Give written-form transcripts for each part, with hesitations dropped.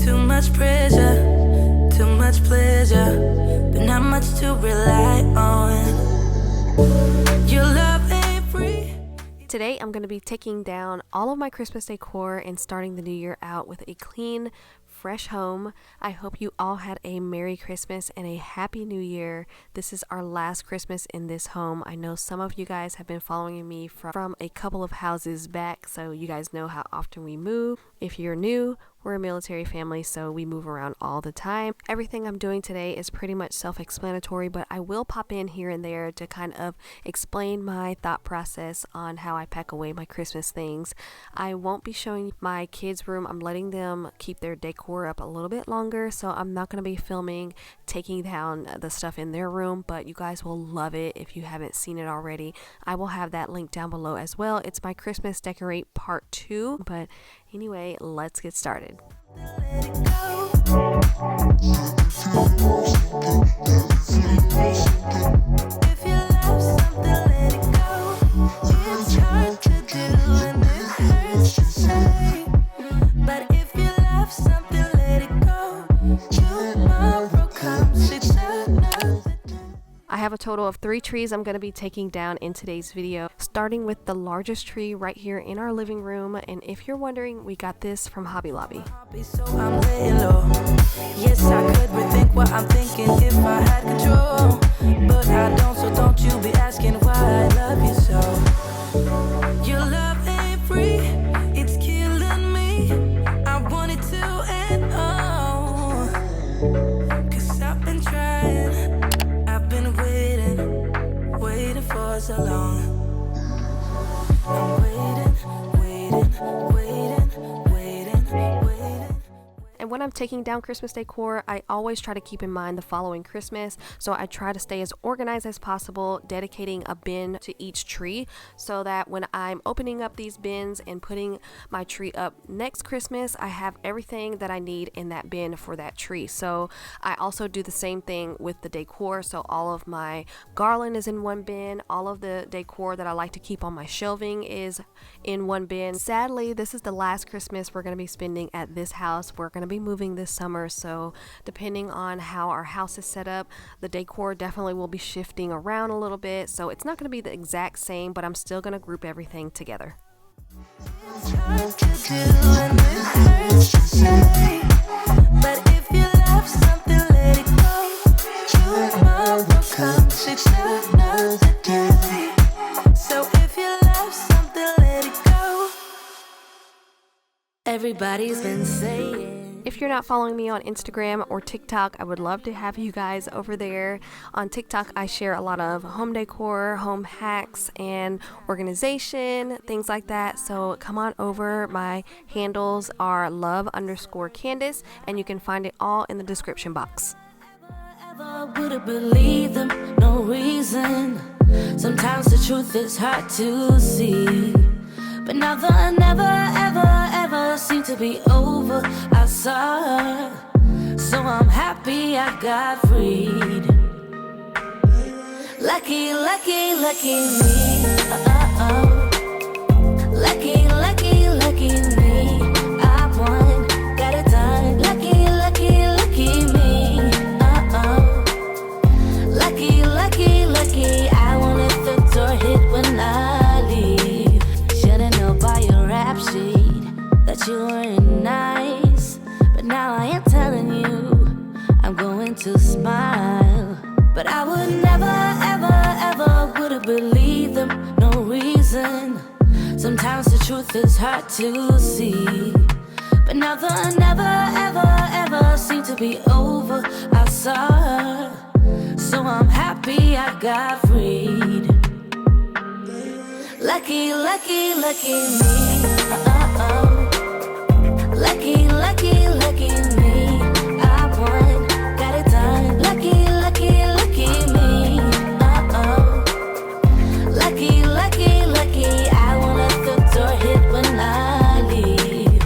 Too much pressure, too much pleasure, but not much to rely on. Your love ain't free. Today I'm going to be taking down all of my Christmas decor and starting the new year out with a clean, fresh home. I hope you all had a Merry Christmas and a Happy New Year. This is our last Christmas in this home. I know some of you guys have been following me from a couple of houses back, so you guys know how often we move. If you're new, we're a military family, so we move around all the time. Everything I'm doing today is pretty much self-explanatory, but I will pop in here and there to kind of explain my thought process on how I pack away my Christmas things. I won't be showing my kids' room. I'm letting them keep their decor up a little bit longer, so I'm not going to be filming taking down the stuff in their room, but you guys will love it if you haven't seen it already. I will have that link down below as well. It's my Christmas Decorate Part 2, but anyway, let's get started. I have a total of 3 trees I'm going to be taking down in today's video, starting with the largest tree right here in our living room. And if you're wondering, we got this from Hobby Lobby. So I'm laying low. Yes, I could rethink what I'm thinking if I had control, but I don't, so don't you be asking why I love you so. Your love ain't free, it's killing me. I want it to end, oh, 'cause I've been trying, I've been waiting for so long. I'm waiting. And when I'm taking down Christmas decor, I always try to keep in mind the following Christmas. So I try to stay as organized as possible, dedicating a bin to each tree so that when I'm opening up these bins and putting my tree up next Christmas, I have everything that I need in that bin for that tree. So I also do the same thing with the decor. So all of my garland is in one bin. All of the decor that I like to keep on my shelving is in one bin. Sadly, this is the last Christmas we're going to be spending at this house. We're going to be moving this summer, so depending on how our house is set up, the decor definitely will be shifting around a little bit, so it's not going to be the exact same, but I'm still going to group everything together. Everybody's been saying. If you're not following me on Instagram or TikTok, I would love to have you guys over there. On TikTok, I share a lot of home decor, home hacks, and organization, things like that. So come on over. My handles are love_Candace, and you can find it all in the description box. Ever would have believed them, no reason. Sometimes the truth is hard to see, but now the never seem to be over. I saw her, so I'm happy I got freed. Lucky me. Lucky me. I won, got it done. Lucky me. Lucky. I won't let the door hit when I leave. Should've known by your rap sheet that you weren't nice, but now I am telling you I'm going to smile. But I would never would have believed them, no reason. Sometimes the truth is hard to see, but now the never seem to be over. I saw her, so I'm happy I got freed. Lucky me. Lucky me. I won, got it done. Lucky me. Lucky. I won't let the door hit when I leave.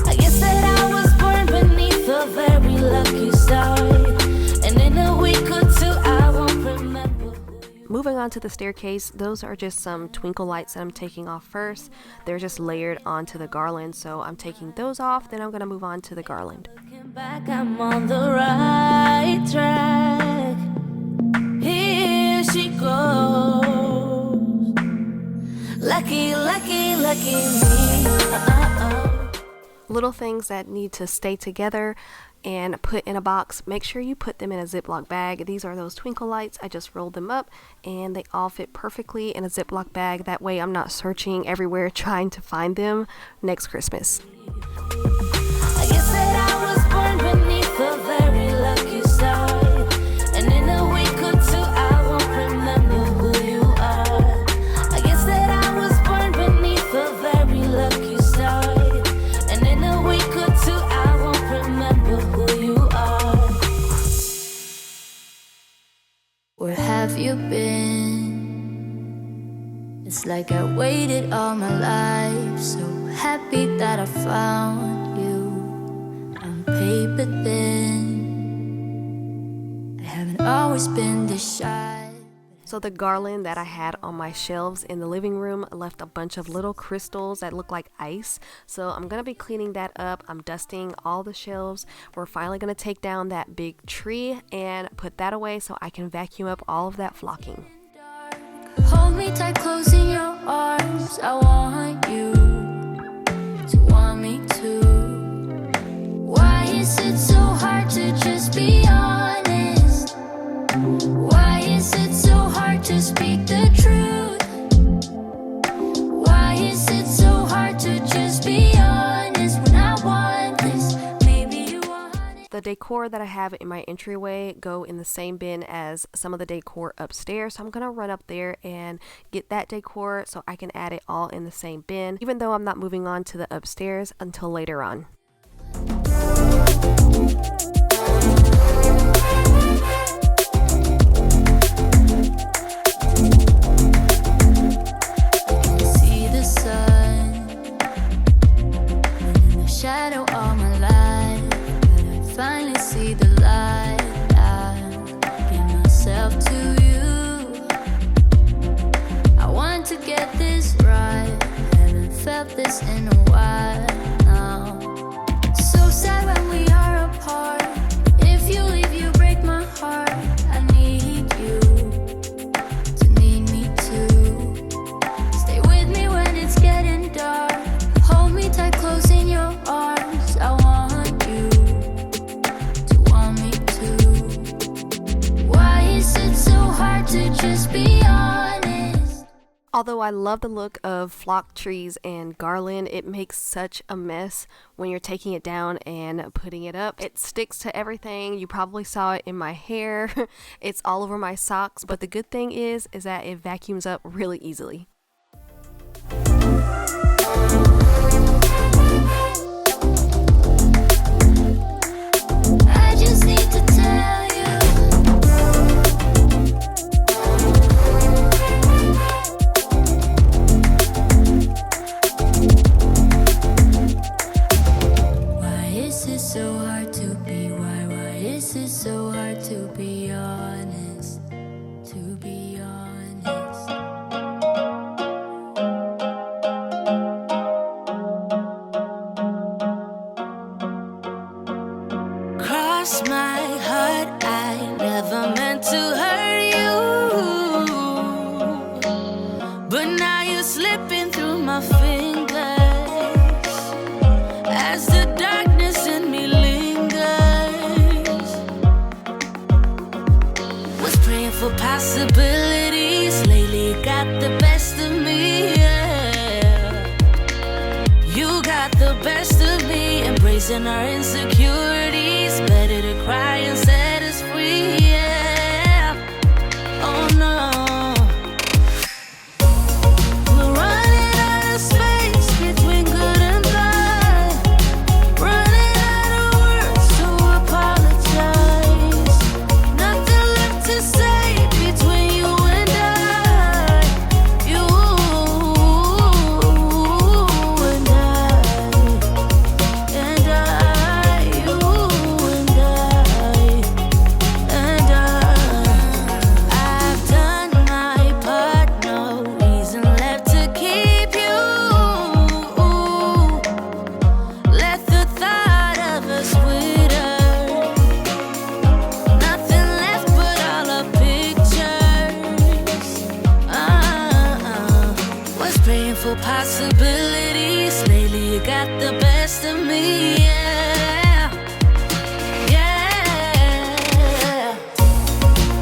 I guess that I was born beneath a very lucky star, and in a week or two I won't remember. moving on to the staircase, those are just some twinkle lights that I'm taking off first. They're just layered onto the garland, so I'm taking those off, then I'm going to move on to the garland. Looking back, I'm on the right track. Here she goes. Lucky, lucky, lucky me. Little things that need to stay together and put in a box, make sure you put them in a Ziploc bag. These are those twinkle lights. I just rolled them up and they all fit perfectly in a Ziploc bag. That way I'm not searching everywhere trying to find them next Christmas. I guess that I was born beneath a very lucky star, and in a week or two I won't remember who you are. I guess that I was born beneath a very lucky star, and in a week or two I won't remember who you are. Where have you been? It's like I waited all my life, so happy that I found you on paper thin. I haven't always been this shy. So the garland that I had on my shelves in the living room left a bunch of little crystals that look like ice. So I'm going to be cleaning that up. I'm dusting all the shelves. We're finally going to take down that big tree and put that away so I can vacuum up all of that flocking. Hold me tight, close in your arms. I want you to want me too. Why is it so hard to just be honest? Why is it so hard to speak the truth? Why is it so hard to just be honest when I want this? Maybe you want it. The decor that I have in my entryway go in the same bin as some of the decor upstairs. So I'm going to run up there and get that decor so I can add it all in the same bin, even though I'm not moving on to the upstairs until later on. See the sun in the shadow all my life, but I finally see the light. I give myself to you. I want to get this right. Haven't felt this in a while now. So sad when we are apart. If you leave, you break my heart. I need you to need me too. Stay with me when it's getting dark. Hold me tight, close in your arms. I want you to want me too. Why is it so hard to just be honest? Although I love the look of flock trees and garland, it makes such a mess when you're taking it down and putting it up. It sticks to everything. You probably saw it in my hair. It's all over my socks, but the good thing is that it vacuums up really easily. I just need to tell you. Why is it so hard to be? Why is it so hard to be honest? To be honest. Cross my heart, I never meant to hurt you, but now you're slipping through my fingers as the darkness in me lingers. Was praying for possibilities, lately got the best of me, yeah. You got the best of me, embracing our insecurities. Better to cry and set us free, yeah. Oh no. We're running out of space between good and bad. Running out of words to apologize. Nothing left to say between you and I. You and I. You and I. And Beautiful possibilities. Lately, you got the best of me. Yeah, yeah.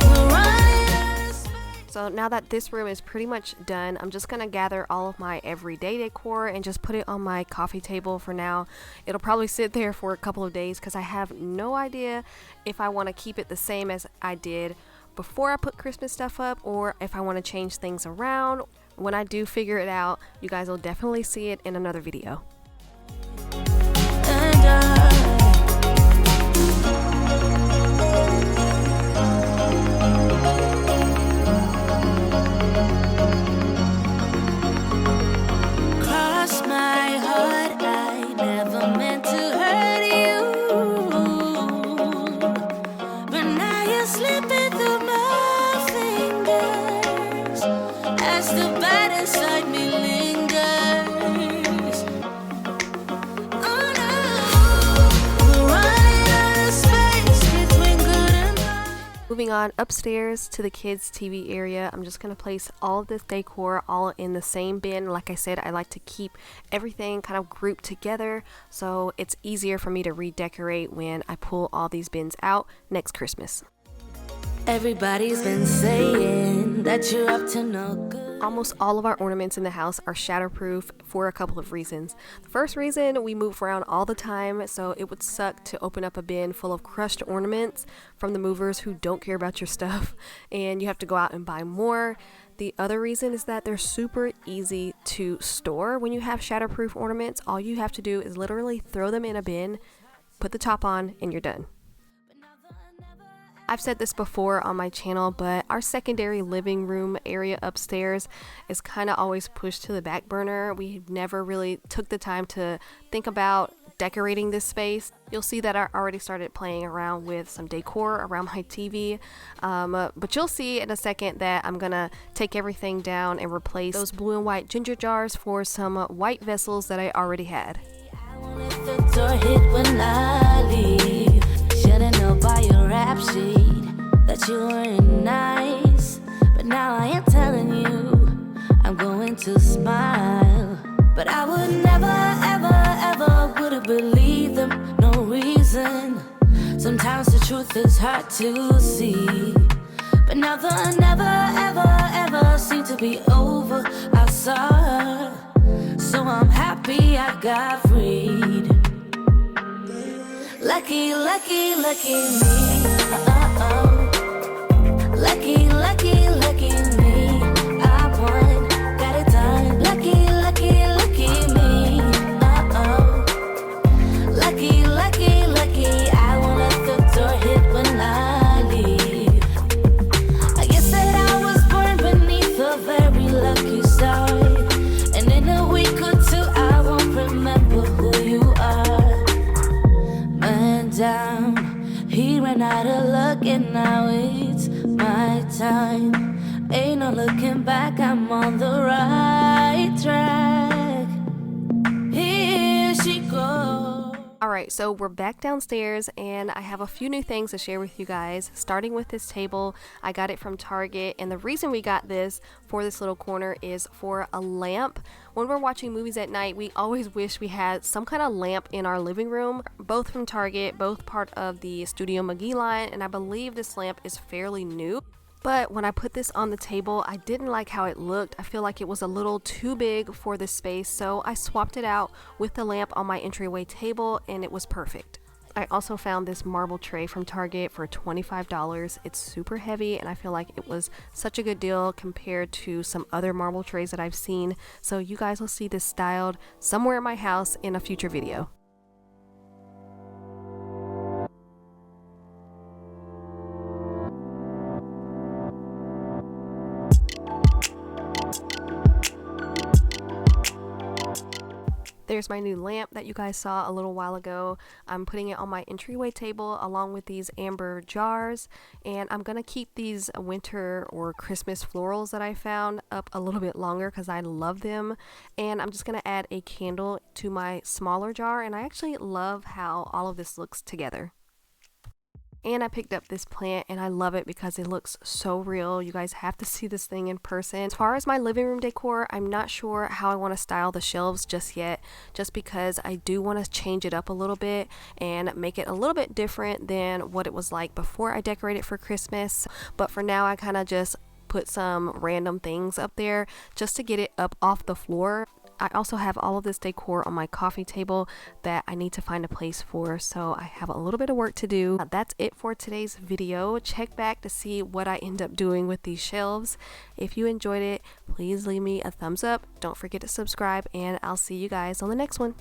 We're running out of space. So now that this room is pretty much done, I'm just gonna gather all of my everyday decor and just put it on my coffee table for now. It'll probably sit there for a couple of days because I have no idea if I want to keep it the same as I did before I put Christmas stuff up, or if I want to change things around. When I do figure it out, you guys will definitely see it in another video. And cross my heart, I never meant to hurt you, but now you're slipping through my fingers as the bad inside me lingers. Oh no, we're running out of space between good and bad. Moving on upstairs to the kids' TV area, I'm just going to place all of this decor all in the same bin. Like I said, I like to keep everything kind of grouped together so it's easier for me to redecorate when I pull all these bins out next Christmas. Everybody's been saying that you're up to no good. Almost all of our ornaments in the house are shatterproof for a couple of reasons. The first reason, we move around all the time, so it would suck to open up a bin full of crushed ornaments from the movers who don't care about your stuff, and you have to go out and buy more. The other reason is that they're super easy to store when you have shatterproof ornaments. All you have to do is literally throw them in a bin, put the top on, and you're done. I've said this before on my channel, but our secondary living room area upstairs is kind of always pushed to the back burner. We never really took the time to think about decorating this space. You'll see that I already started playing around with some decor around my TV, but you'll see in a second that I'm gonna take everything down and replace those blue and white ginger jars for some white vessels that I already had. I won't let the door hit when I leave. Should've known by your rap sheet that you weren't nice, but now I am telling you I'm going to smile. But I would never, ever, ever would've believed them, no reason. Sometimes the truth is hard to see, but now the never, ever, ever seemed to be over. I saw her, so I'm happy I got freed. Lucky, lucky, lucky me. Lucky, lucky, lucky me. I won, got it done. Lucky, lucky, lucky me. Lucky, lucky, lucky. I won't let the door hit when I leave. I guess that I was born beneath a very lucky star, and in a week or two I won't remember who you are. Man down, he ran out of luck and now it's my time. Ain't no looking back, I'm on the right track. Here she goes. Alright, so we're back downstairs and I have a few new things to share with you guys. Starting with this table, I got it from Target, and the reason we got this for this little corner is for a lamp. When we're watching movies at night, we always wish we had some kind of lamp in our living room. Both from Target, both part of the Studio McGee line, and I believe this lamp is fairly new. But when I put this on the table, I didn't like how it looked. I feel like it was a little too big for this space, so I swapped it out with the lamp on my entryway table, and it was perfect. I also found this marble tray from Target for $25. It's super heavy, and I feel like it was such a good deal compared to some other marble trays that I've seen. So you guys will see this styled somewhere in my house in a future video. There's my new lamp that you guys saw a little while ago. I'm putting it on my entryway table along with these amber jars, and I'm gonna keep these winter or Christmas florals that I found up a little bit longer because I love them. And I'm just gonna add a candle to my smaller jar, and I actually love how all of this looks together. And I picked up this plant and I love it because it looks so real. You guys have to see this thing in person. As far as my living room decor, I'm not sure how I want to style the shelves just yet, just because I do want to change it up a little bit and make it a little bit different than what it was like before I decorated for Christmas. But for now, I kind of just put some random things up there just to get it up off the floor. I also have all of this decor on my coffee table that I need to find a place for, so I have a little bit of work to do. That's it for today's video. Check back to see what I end up doing with these shelves. If you enjoyed it, please leave me a thumbs up. Don't forget to subscribe, and I'll see you guys on the next one.